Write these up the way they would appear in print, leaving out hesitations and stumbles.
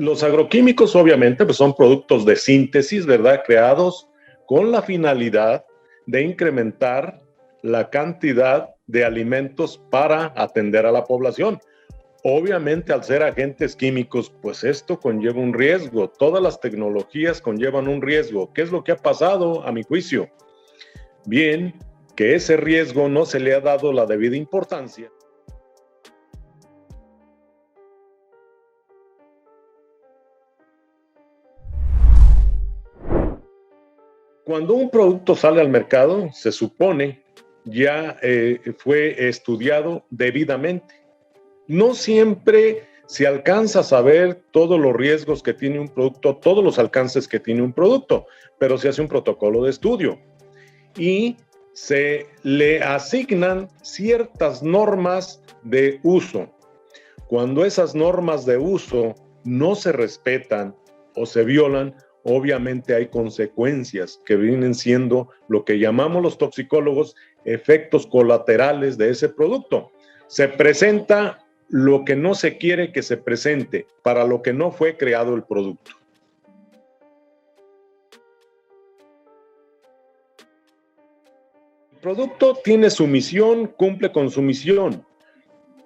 Los agroquímicos obviamente pues son productos de síntesis, ¿verdad? Creados con la finalidad de incrementar la cantidad de alimentos para atender a la población. Obviamente, al ser agentes químicos, pues esto conlleva un riesgo. Todas las tecnologías conllevan un riesgo. ¿Qué es lo que ha pasado, a mi juicio? Bien, que ese riesgo no se le ha dado la debida importancia. Cuando un producto sale al mercado, se supone ya fue estudiado debidamente. No siempre se alcanza a saber todos los riesgos que tiene un producto, todos los alcances que tiene un producto, pero se hace un protocolo de estudio y se le asignan ciertas normas de uso. Cuando esas normas de uso no se respetan o se violan, obviamente hay consecuencias que vienen siendo lo que llamamos los toxicólogos efectos colaterales de ese producto. Se presenta lo que no se quiere que se presente, para lo que no fue creado el producto. El producto tiene su misión, cumple con su misión,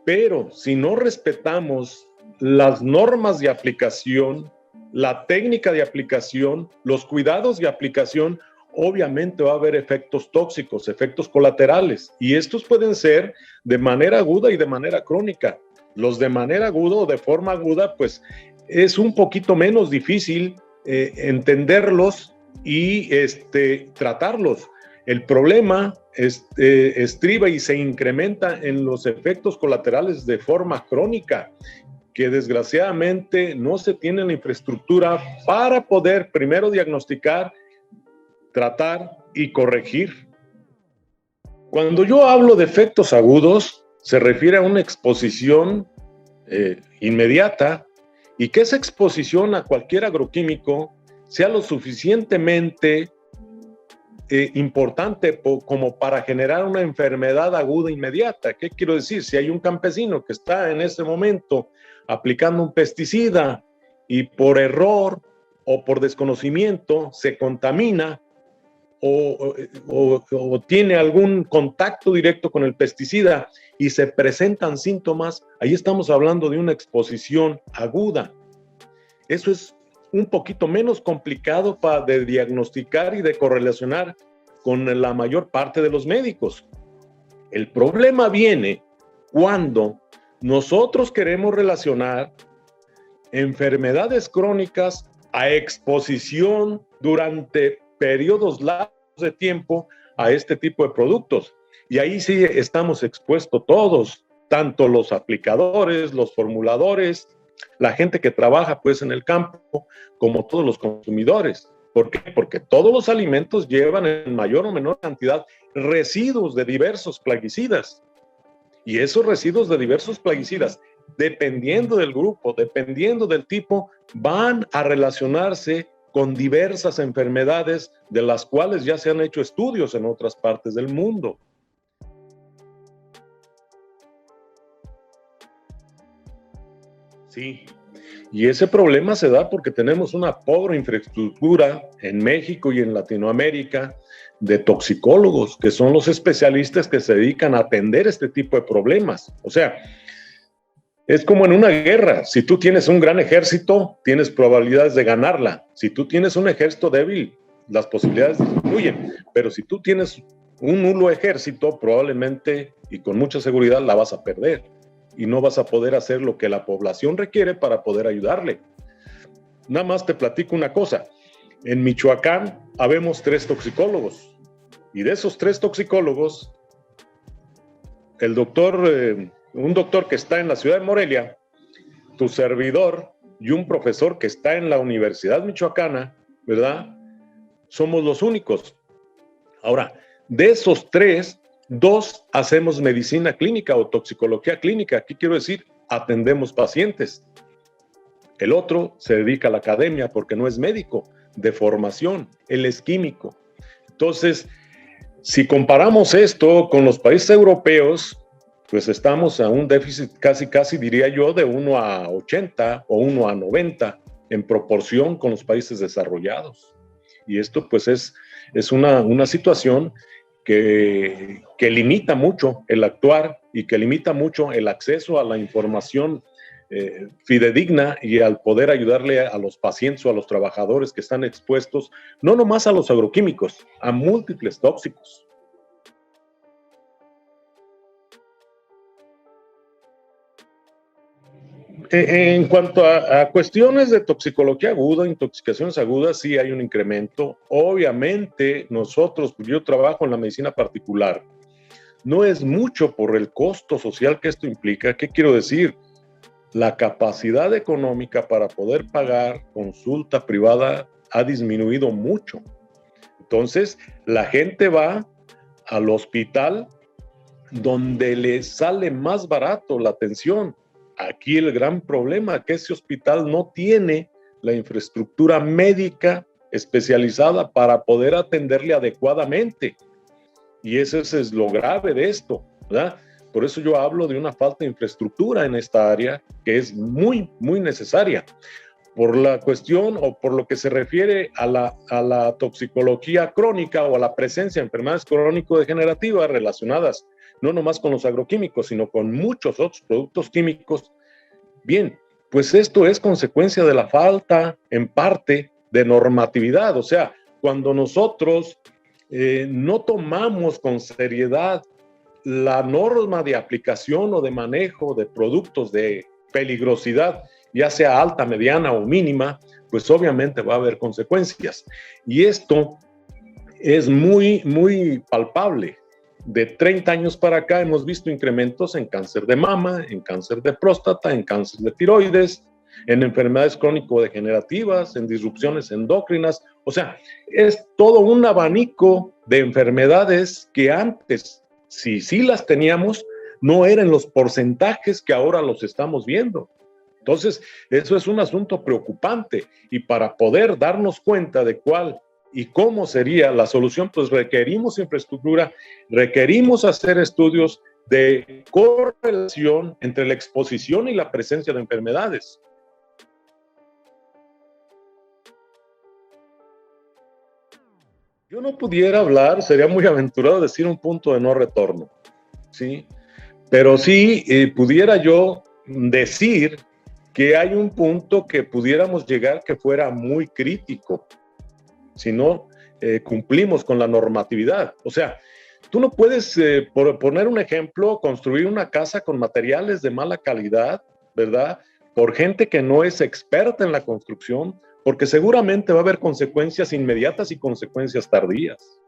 pero si no respetamos las normas de aplicación, la técnica de aplicación, los cuidados de aplicación, obviamente va a haber efectos tóxicos, efectos colaterales, y estos pueden ser de manera aguda y de manera crónica. Los de manera aguda o de forma aguda, pues es un poquito menos difícil entenderlos y tratarlos. El problema estriba y se incrementa en los efectos colaterales de forma crónica, que desgraciadamente no se tiene la infraestructura para poder primero diagnosticar, tratar y corregir. Cuando yo hablo de efectos agudos, se refiere a una exposición inmediata y que esa exposición a cualquier agroquímico sea lo suficientemente importante como para generar una enfermedad aguda inmediata. ¿Qué quiero decir? Si hay un campesino que está en ese momento aplicando un pesticida y por error o por desconocimiento se contamina o tiene algún contacto directo con el pesticida y se presentan síntomas, ahí estamos hablando de una exposición aguda. Eso es un poquito menos complicado de diagnosticar y de correlacionar con la mayor parte de los médicos. El problema viene cuando nosotros queremos relacionar enfermedades crónicas a exposición durante periodos largos de tiempo a este tipo de productos. Y ahí sí estamos expuestos todos, tanto los aplicadores, los formuladores, la gente que trabaja pues en el campo, como todos los consumidores. ¿Por qué? Porque todos los alimentos llevan en mayor o menor cantidad residuos de diversos plaguicidas. Y esos residuos de diversos plaguicidas, dependiendo del grupo, dependiendo del tipo, van a relacionarse con diversas enfermedades de las cuales ya se han hecho estudios en otras partes del mundo. Sí, y ese problema se da porque tenemos una pobre infraestructura en México y en Latinoamérica de toxicólogos, que son los especialistas que se dedican a atender este tipo de problemas. O sea, es como en una guerra. Si tú tienes un gran ejército, tienes probabilidades de ganarla. Si tú tienes un ejército débil, las posibilidades disminuyen. Pero si tú tienes un nulo ejército, probablemente y con mucha seguridad la vas a perder. Y no vas a poder hacer lo que la población requiere para poder ayudarle. Nada más te platico una cosa. En Michoacán habemos 3 toxicólogos. Y de esos 3 toxicólogos, un doctor que está en la ciudad de Morelia, tu servidor y un profesor que está en la Universidad Michoacana, ¿verdad? Somos los únicos. Ahora, de esos 3, 2 hacemos medicina clínica o toxicología clínica. ¿Qué quiero decir? Atendemos pacientes. El otro se dedica a la academia porque no es médico de formación, él es químico. Entonces, si comparamos esto con los países europeos, pues estamos a un déficit casi diría yo de 1 a 80 o 1 a 90 en proporción con los países desarrollados. Y esto pues es una situación que limita mucho el actuar y que limita mucho el acceso a la información fidedigna y al poder ayudarle a los pacientes o a los trabajadores que están expuestos, no nomás a los agroquímicos, a múltiples tóxicos. En cuanto a cuestiones de toxicología aguda, intoxicaciones agudas, sí hay un incremento. Obviamente, nosotros, yo trabajo en la medicina particular, no es mucho por el costo social que esto implica. ¿Qué quiero decir? La capacidad económica para poder pagar consulta privada ha disminuido mucho. Entonces, la gente va al hospital donde le sale más barato la atención. Aquí el gran problema es que ese hospital no tiene la infraestructura médica especializada para poder atenderle adecuadamente. Y eso es lo grave de esto, ¿verdad? Por eso yo hablo de una falta de infraestructura en esta área que es muy, muy necesaria. Por la cuestión o por lo que se refiere a la toxicología crónica o a la presencia de enfermedades crónico-degenerativas relacionadas no nomás con los agroquímicos, sino con muchos otros productos químicos. Bien, pues esto es consecuencia de la falta, en parte, de normatividad. O sea, cuando nosotros no tomamos con seriedad la norma de aplicación o de manejo de productos de peligrosidad, ya sea alta, mediana o mínima, pues obviamente va a haber consecuencias. Y esto es muy, muy palpable. De 30 años para acá hemos visto incrementos en cáncer de mama, en cáncer de próstata, en cáncer de tiroides, en enfermedades crónico-degenerativas, en disrupciones endócrinas. O sea, es todo un abanico de enfermedades que antes, si sí las teníamos, no eran los porcentajes que ahora los estamos viendo. Entonces, eso es un asunto preocupante y para poder darnos cuenta de cuál y cómo sería la solución, pues requerimos infraestructura, requerimos hacer estudios de correlación entre la exposición y la presencia de enfermedades. Yo no pudiera hablar, sería muy aventurado decir un punto de no retorno, ¿sí? Pero sí pudiera yo decir que hay un punto que pudiéramos llegar que fuera muy crítico, si no cumplimos con la normatividad. O sea, tú no puedes, por poner un ejemplo, construir una casa con materiales de mala calidad, ¿verdad? Por gente que no es experta en la construcción, porque seguramente va a haber consecuencias inmediatas y consecuencias tardías.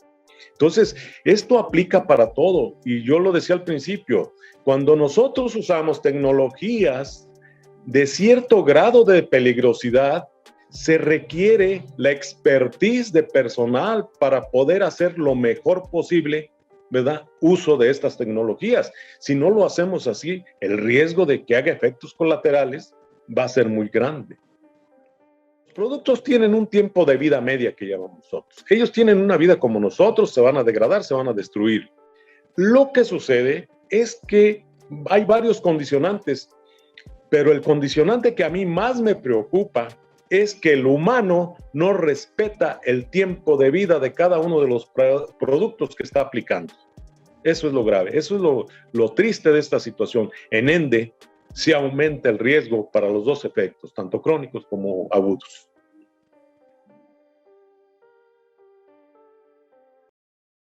Entonces, esto aplica para todo. Y yo lo decía al principio, cuando nosotros usamos tecnologías de cierto grado de peligrosidad, se requiere la expertise de personal para poder hacer lo mejor posible, ¿verdad? Uso de estas tecnologías. Si no lo hacemos así, el riesgo de que haga efectos colaterales va a ser muy grande. Los productos tienen un tiempo de vida media que llamamos nosotros. Ellos tienen una vida como nosotros, se van a degradar, se van a destruir. Lo que sucede es que hay varios condicionantes, pero el condicionante que a mí más me preocupa es que el humano no respeta el tiempo de vida de cada uno de los productos que está aplicando. Eso es lo grave, eso es lo triste de esta situación. En ende, se aumenta el riesgo para los dos efectos, tanto crónicos como agudos.